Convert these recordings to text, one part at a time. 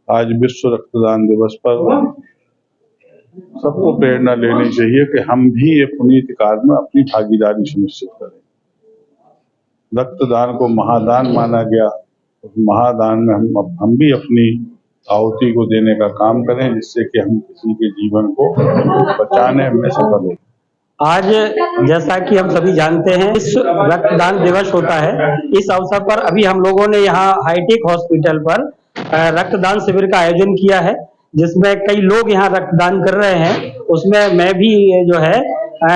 आज विश्व रक्तदान दिवस पर सबको प्रेरणा लेनी चाहिए कि हम भी ये पुनीत कार्य में अपनी भागीदारी सुनिश्चित करें। रक्तदान को महादान माना गया, उस महादान में हम भी अपनी आहुति को देने का काम करें, जिससे कि हम किसी के जीवन को बचाने में सफल हो। आज जैसा कि हम सभी जानते हैं विश्व रक्तदान दिवस होता है। इस अवसर पर अभी हम लोगों ने यहाँ हाईटेक हॉस्पिटल पर रक्तदान शिविर का आयोजन किया है, जिसमें कई लोग यहाँ रक्तदान कर रहे हैं। उसमें मैं भी जो है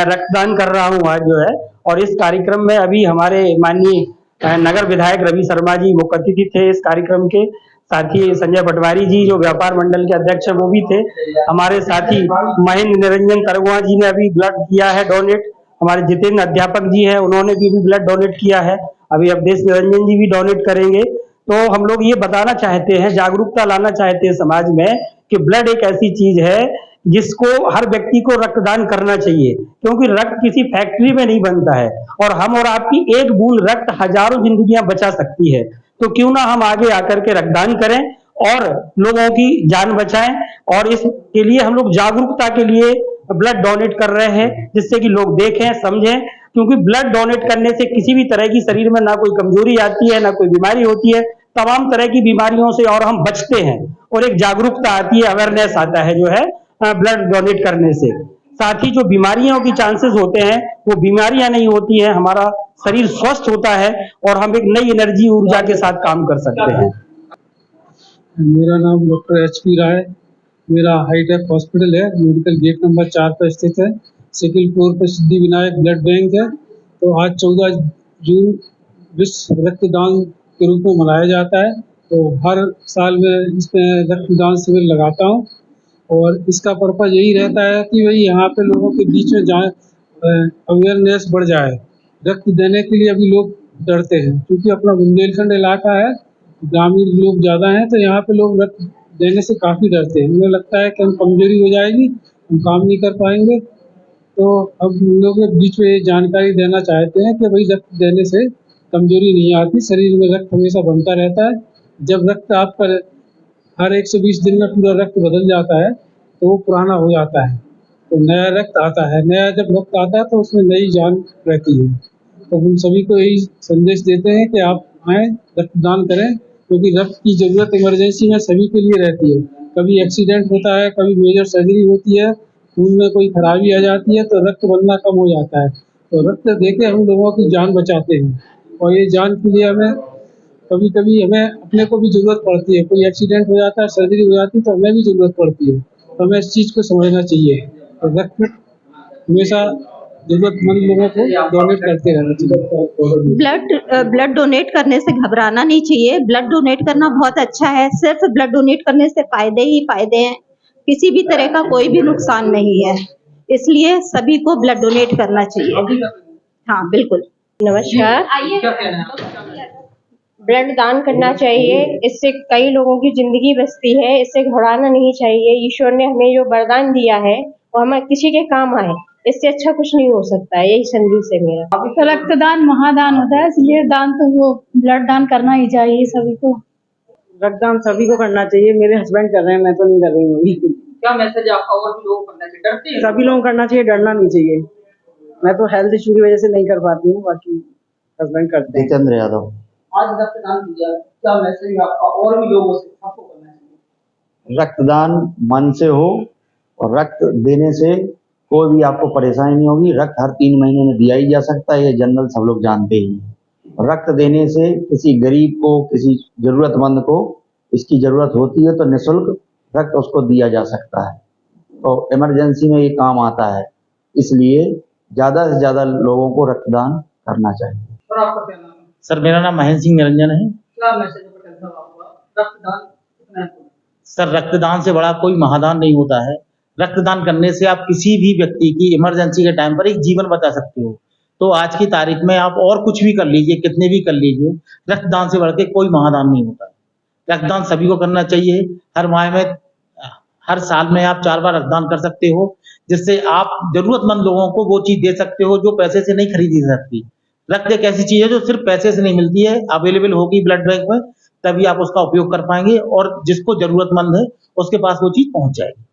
रक्तदान कर रहा हूँ आज जो है। और इस कार्यक्रम में अभी हमारे माननीय नगर विधायक रवि शर्मा जी मुख्य अतिथि थे इस कार्यक्रम के। साथ ही संजय पटवारी जी जो व्यापार मंडल के अध्यक्ष है वो भी थे। हमारे साथी महेंद्र निरंजन तरगुआ जी ने अभी ब्लड किया है डोनेट। हमारे जितेंद्र अध्यापक जी है, उन्होंने भी ब्लड डोनेट किया है। अभी अवधेश निरंजन जी भी डोनेट करेंगे। तो हम लोग ये बताना चाहते हैं, जागरूकता लाना चाहते हैं समाज में कि ब्लड एक ऐसी चीज है जिसको हर व्यक्ति को रक्तदान करना चाहिए, क्योंकि रक्त किसी फैक्ट्री में नहीं बनता है और हम और आपकी एक बूंद रक्त हजारों जिंदगियां बचा सकती है। तो क्यों ना हम आगे आकर के रक्तदान करें और लोगों की जान बचाएं। और इसके लिए हम लोग जागरूकता के लिए ब्लड डोनेट कर रहे हैं, जिससे कि लोग देखें समझें, क्योंकि ब्लड डोनेट करने से किसी भी तरह की शरीर में ना कोई कमजोरी आती है ना कोई बीमारी होती है। तमाम तरह की बीमारियों से और हम बचते हैं और एक जागरूकता आती है, अवेयरनेस आता है जो है ब्लड डोनेट करने से। साथ ही जो बीमारियों की चांसेस होते हैं वो बीमारियां नहीं होती है, हमारा शरीर स्वस्थ होता है और हम एक नई एनर्जी ऊर्जा के साथ काम कर सकते हैं। मेरा नाम डॉक्टर HP राय, मेरा हाईटेक हॉस्पिटल है, मेडिकल गेट नंबर 4 पर स्थित है। सेकंड फ्लोर पर सिद्धि विनायक ब्लड बैंक है। तो आज 14 जून विश्व रक्तदान के रूप में मनाया जाता है। तो हर साल मैं इसमें रक्तदान शिविर लगाता हूँ और इसका पर्पज यही रहता है कि भाई यहाँ पे लोगों के बीच में अवेयरनेस बढ़ जाए। रक्त देने के लिए अभी लोग डरते हैं, क्योंकि अपना बुंदेलखंड इलाका है, ग्रामीण लोग ज़्यादा हैं, तो यहाँ पे लोग रक्त देने से काफ़ी डरते हैं। उन्हें लगता है कि हम कमजोरी हो जाएगी, हम काम नहीं कर पाएंगे। तो अब हम लोग के बीच में ये जानकारी देना चाहते हैं कि भाई रक्त देने से कमजोरी नहीं आती, शरीर में रक्त हमेशा बनता रहता है। जब रक्त आपका हर 120 दिन में पूरा रक्त बदल जाता है तो वो पुराना हो जाता है, तो नया रक्त आता है। नया जब रक्त आता है तो उसमें नई जान रहती है। तो हम सभी को यही संदेश देते हैं कि आप आएँ, रक्तदान करें, क्योंकि रक्त की ज़रूरत इमरजेंसी में सभी के लिए रहती है। कभी एक्सीडेंट होता है, कभी मेजर सर्जरी होती है, खून में कोई खराबी आ जाती है तो रक्त बनना कम हो जाता है। तो रक्त देके हम लोगों की जान बचाते हैं और ये जान के लिए हमें कभी कभी हमें अपने को भी ज़रूरत पड़ती है। कोई एक्सीडेंट हो जाता है, सर्जरी हो जाती है, तो हमें भी ज़रूरत पड़ती है। तो हमें इस चीज़ को समझना चाहिए। तो रक्त हमेशा जरूरतमंद लोगों को डोनेट करते रहना चाहिए। ब्लड डोनेट करने से घबराना नहीं चाहिए। ब्लड डोनेट करना बहुत अच्छा है। सिर्फ ब्लड डोनेट करने से फायदे ही फायदे हैं, किसी भी तरह का कोई भी नुकसान नहीं है। इसलिए सभी को ब्लड डोनेट करना चाहिए। हाँ बिल्कुल। नमस्कार। ब्लड दान करना चाहिए, इससे कई लोगों की जिंदगी बचती है। इससे घबराना नहीं चाहिए। ईश्वर ने हमें जो वरदान दिया है वो हमें किसी के काम आए, इससे अच्छा कुछ नहीं हो सकता है। यही संदेश है मेरा। तो रक्तदान महादान होता है, इसलिए दान तो वो ब्लड दान करना ही चाहिए सभी को। रक्तदान सभी को करना चाहिए। मेरे हस्बैंड कर रहे हैं, मैं तो नहीं कर रही हूँ अभी। क्या मैसेज आपका और भी लोगों को करना चाहिए? डरते हैं? सभी लोगों को करना चाहिए, डरना नहीं चाहिए। मैं तो हेल्थ इशू की वजह से नहीं कर पाती हूँ, बाकी हस्बैंड करते हैं। जितेंद्र यादव। आज रक्तदान किया, क्या मैसेज आपका और भी लोगों से आपको करना चाहिए? रक्तदान मन से हो और रक्त देने से कोई भी आपको परेशानी नहीं होगी। रक्त हर 3 महीने में दिया ही जा सकता है, ये जनरल सब लोग जानते ही हैं। रक्त देने से किसी गरीब को, किसी जरूरतमंद को इसकी जरूरत होती है तो निःशुल्क रक्त उसको दिया जा सकता है। तो इमरजेंसी में ये काम आता है, इसलिए ज़्यादा से ज़्यादा लोगों को रक्तदान करना चाहिए। और आपका क्या नाम है? सर मेरा नाम महेंद्र सिंह निरंजन है। क्या मैसेज पटेल साहब आपका? रक्तदान कितना है? सर रक्तदान से बड़ा कोई महादान नहीं होता है। रक्तदान करने से आप किसी भी व्यक्ति की इमरजेंसी के टाइम पर एक जीवन बचा सकते हो। तो आज की तारीख में आप और कुछ भी कर लीजिए, कितने भी कर लीजिए, रक्तदान से बढ़ के कोई महादान नहीं होता। रक्तदान सभी को करना चाहिए। हर माह में, हर साल में आप 4 बार रक्तदान कर सकते हो, जिससे आप जरूरतमंद लोगों को वो चीज दे सकते हो जो पैसे से नहीं खरीदी जा सकती। रक्त एक ऐसी चीज है जो सिर्फ पैसे से नहीं मिलती है, अवेलेबल होगी ब्लड बैंक में, तभी आप उसका उपयोग कर पाएंगे और जिसको जरूरतमंद है उसके पास वो चीज़ पहुंच जाएगी।